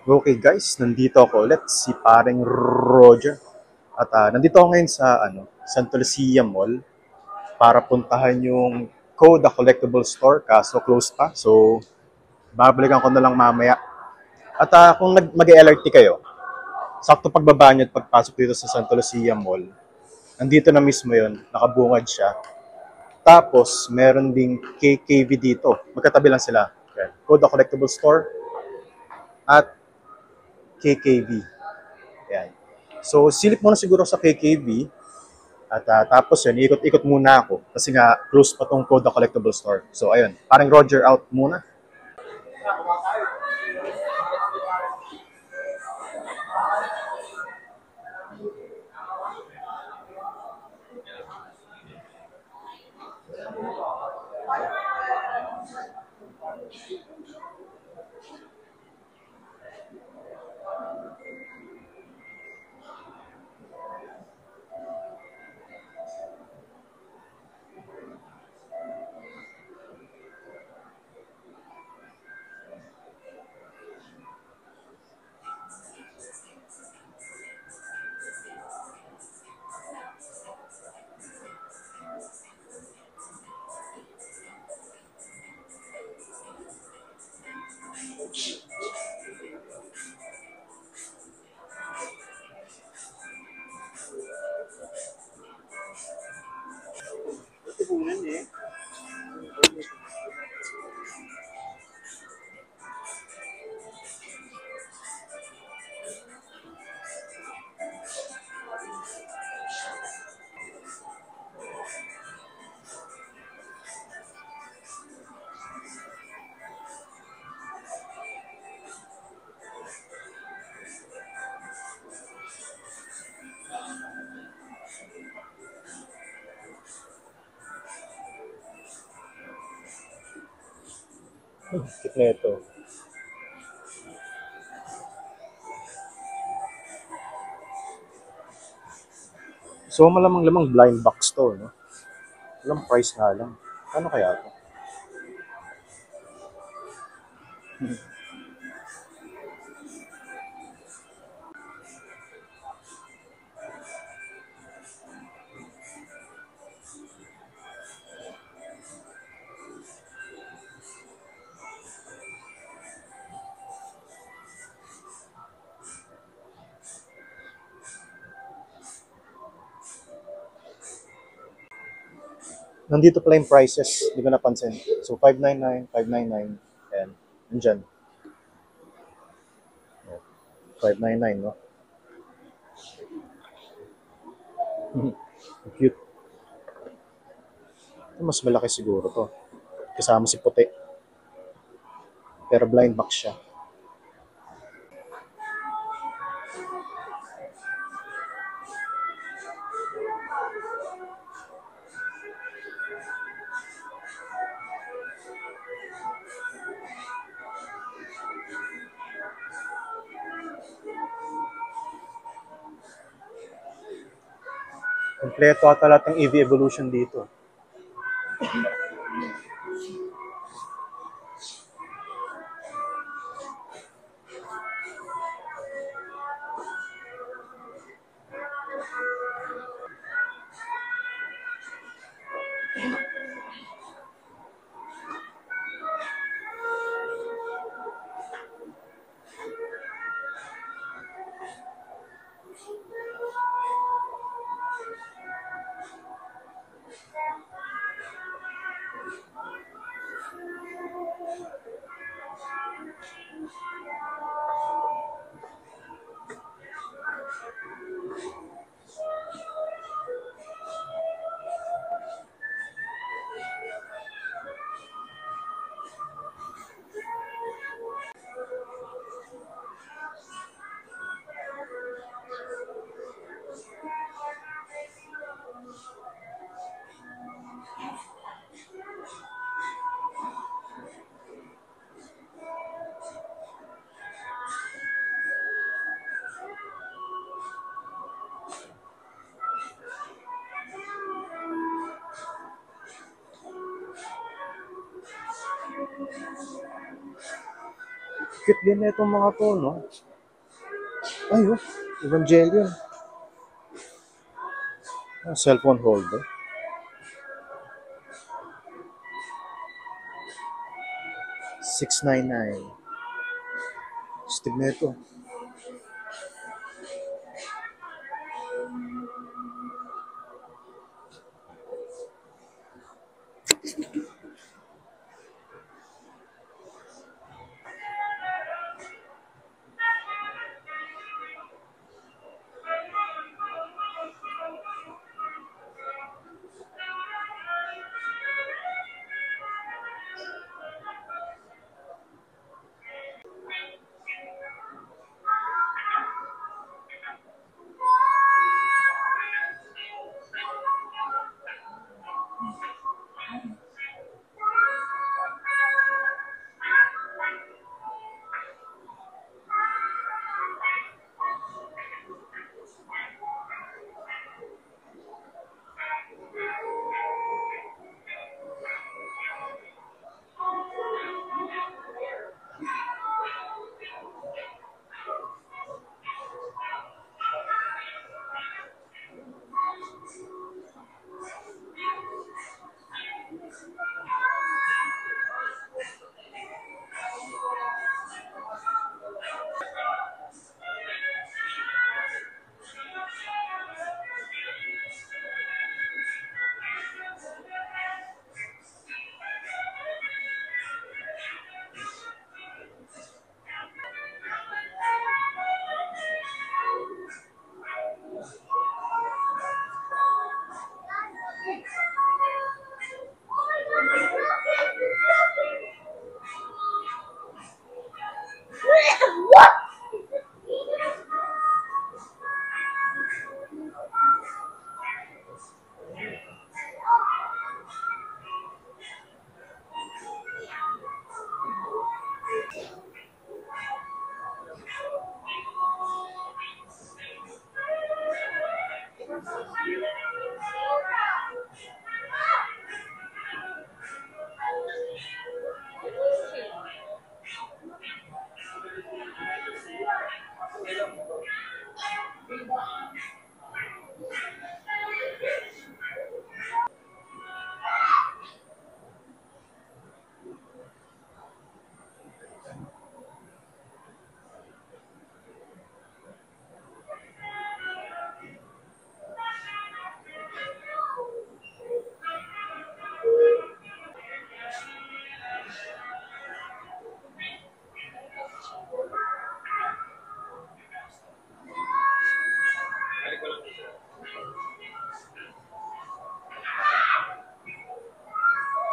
Okay guys, nandito ako ulit, si paring Roger. At nandito ako ngayon sa Santo Lucia Mall para puntahan yung Coda Collectible Store kaso close pa. So, babalikan ko na lang mamaya. At kung mag-LRT kayo, sakto pagbaba nyo at pagpasok dito sa Santo Lucia Mall, nandito na mismo yon, nakabungad siya. Tapos, meron ding KKV dito. Magkatabi lang sila. Okay. Coda Collectible Store at KKV. Yan. So, silip muna siguro sa KKV. At tapos yun, ikot-ikot muna ako. Kasi nga, close pa tong Coda Collectible Store. So, ayun. Parang Roger out muna. Kit na ito. So, malamang-lamang blind box to, no? Walang price nga lang. Ano kaya to? Nandito pala yung prices. Hindi ko napansin. So, 599, 599, and nandyan. 599, no? Cute. Mas malaki siguro to. Kasama si puti. Pero blind box siya. Kompleto ata lahat ng EV Evolution dito. Cute din na itong mga to, no? Ay, oh, Evangelion. Ah, cellphone holder. 699. Stig na ito.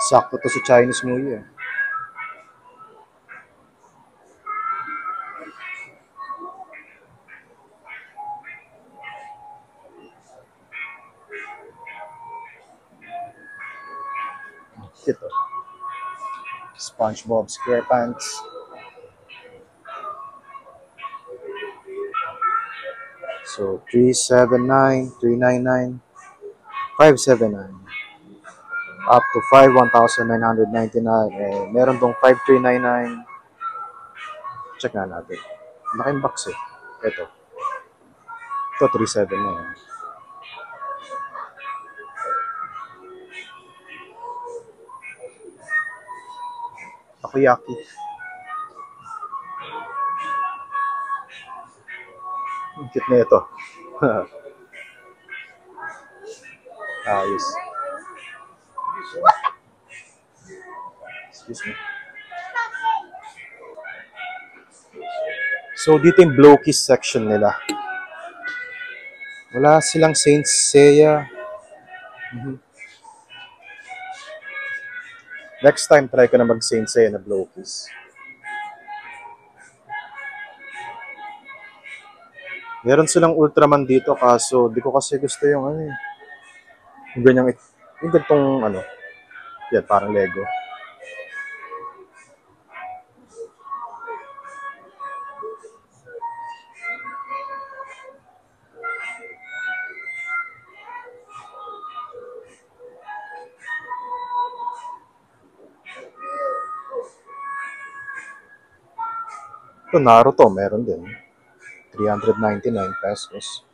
Sakto to sa Chinese New Year. Ito. SpongeBob SquarePants. So, 379, 399, 579. Up to 1,999. Eh, meron tong 5,399. Check nga natin. Laking box eh. Ito. Ito, 379. Takoyaki. Ang cute na ito. Ayos. Excuse me. So, dito yung blow kiss section nila. Wala silang Saint Seiya. Next time, try ko na mag Saint Seiya na blow kiss. Meron silang Ultraman dito, kaso di ko kasi gusto yung ano eh. Yung ganyang, yung gantong ano. Yan, parang Lego. Ito, Naruto, meron din. 399 pesos.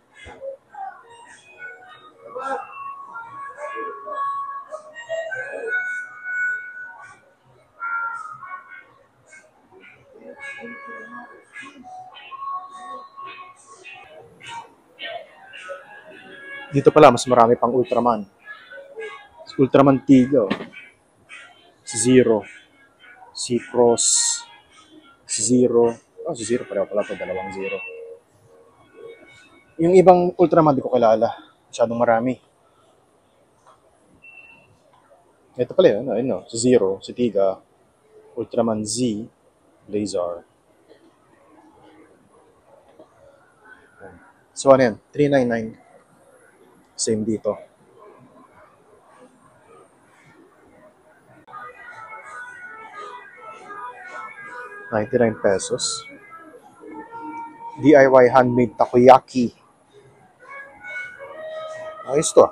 Dito pala, mas marami pang Ultraman. Ultraman Tiga, oh. Si Zero. Si Cross. Si Zero. Oh, si Zero pareho pala ito. Dalawang Zero. Yung ibang Ultraman, di ko kilala. Masyadong marami. Ito pala yun. Ayun, no? Si Zero, si Tiga, Ultraman Z, Blazar. So, ano yan? 399. Same dito. ₱99. DIY handmade takoyaki. Ayos to.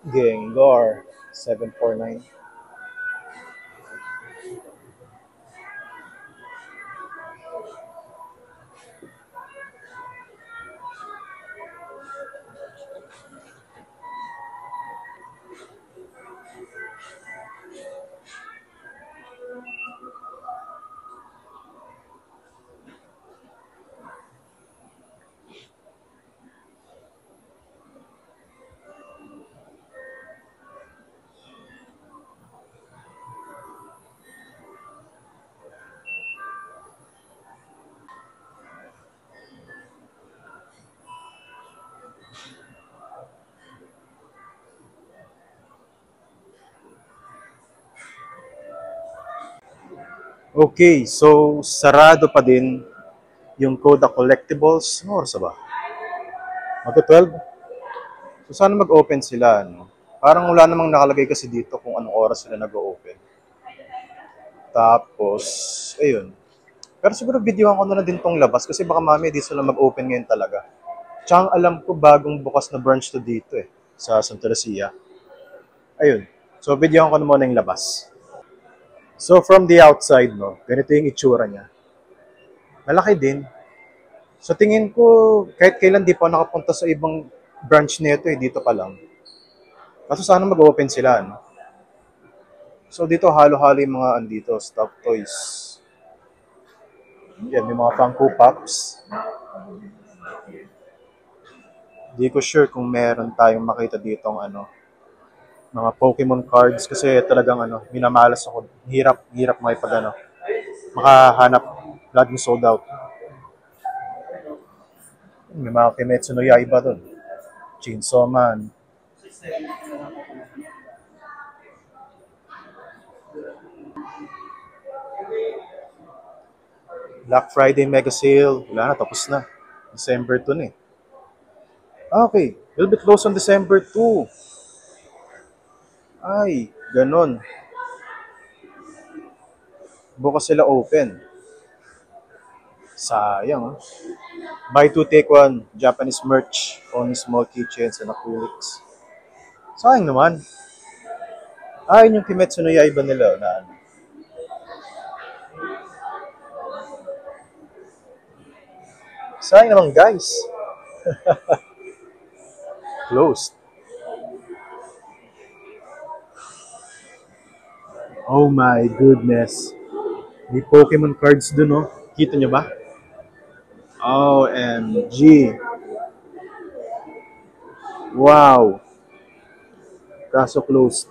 Gengar, 749. Okay, so sarado pa din yung Koda Collectibles. Ano oras ba? Magka-12? So sana mag-open sila, no? Parang wala namang nakalagay kasi dito kung anong oras sila nag-open. Tapos, ayun. Pero siguro videohan ko na din tong labas kasi baka mami di sila mag-open ngayon talaga. Tsaka alam ko bagong bukas na branch to dito eh, sa Santa Lucia. Ayun. So videohan ko na muna yung labas. So from the outside, no, ganito yung itsura niya. Malaki din. So tingin ko, kahit kailan di pa nakapunta sa ibang branch nito eh, dito pa lang. Kaso sana mag-open sila, no? So dito halo-halo yung mga andito, stuffed toys. Yan, yung mga Funko Pops. Di ko sure kung meron tayong makita dito ang ano, mga Pokemon cards kasi talagang ano, minamalas ako. Hirap makipag ano, makahanap. Laging sold out. May mga Kimetsu no Yaiba doon. Chainsaw Man. Black Friday Mega Sale. Wala na, tapos na. December 2 na eh. Okay, will be close on December 2. Ay, ganon. Bukas sila open. Sayang, oh. Buy two, take one. Japanese merch. Only small keychains and acrylics. Sayang naman. Yun yung Kimetsu no Yaiba nila na ano. Sayang naman, guys. Closed. Oh my goodness. May Pokemon cards dun, oh. Kita nyo ba? OMG. Wow. Kaso closed.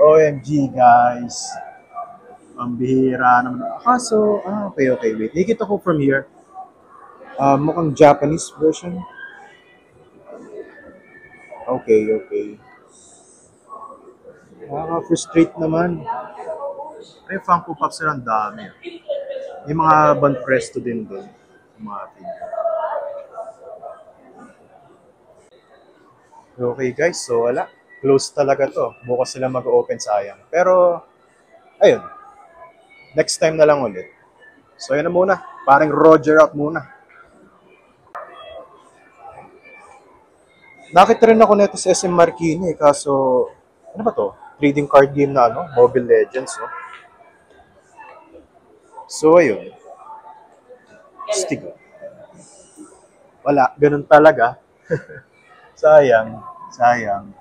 OMG, guys. Ang bihira naman. Kaso, okay, okay, wait. Nakikita ko from here. Mukhang Japanese version. Okay, okay. Nakaka-frustrate naman. May Funko Pops na ang dami. May mga Bon Presto din doon. Mga figure. Okay guys, so wala. Close talaga to. Bukas sila mag-open, sayang. Pero, ayun. Next time na lang ulit. So yun na muna. Parang Roger out muna. Nakita rin ako nito sa SM Marikina kaso, ano ba to? Trading card game na ano? Mobile Legends, no? So ayun. Stig. Wala, ganun talaga. Sayang, sayang.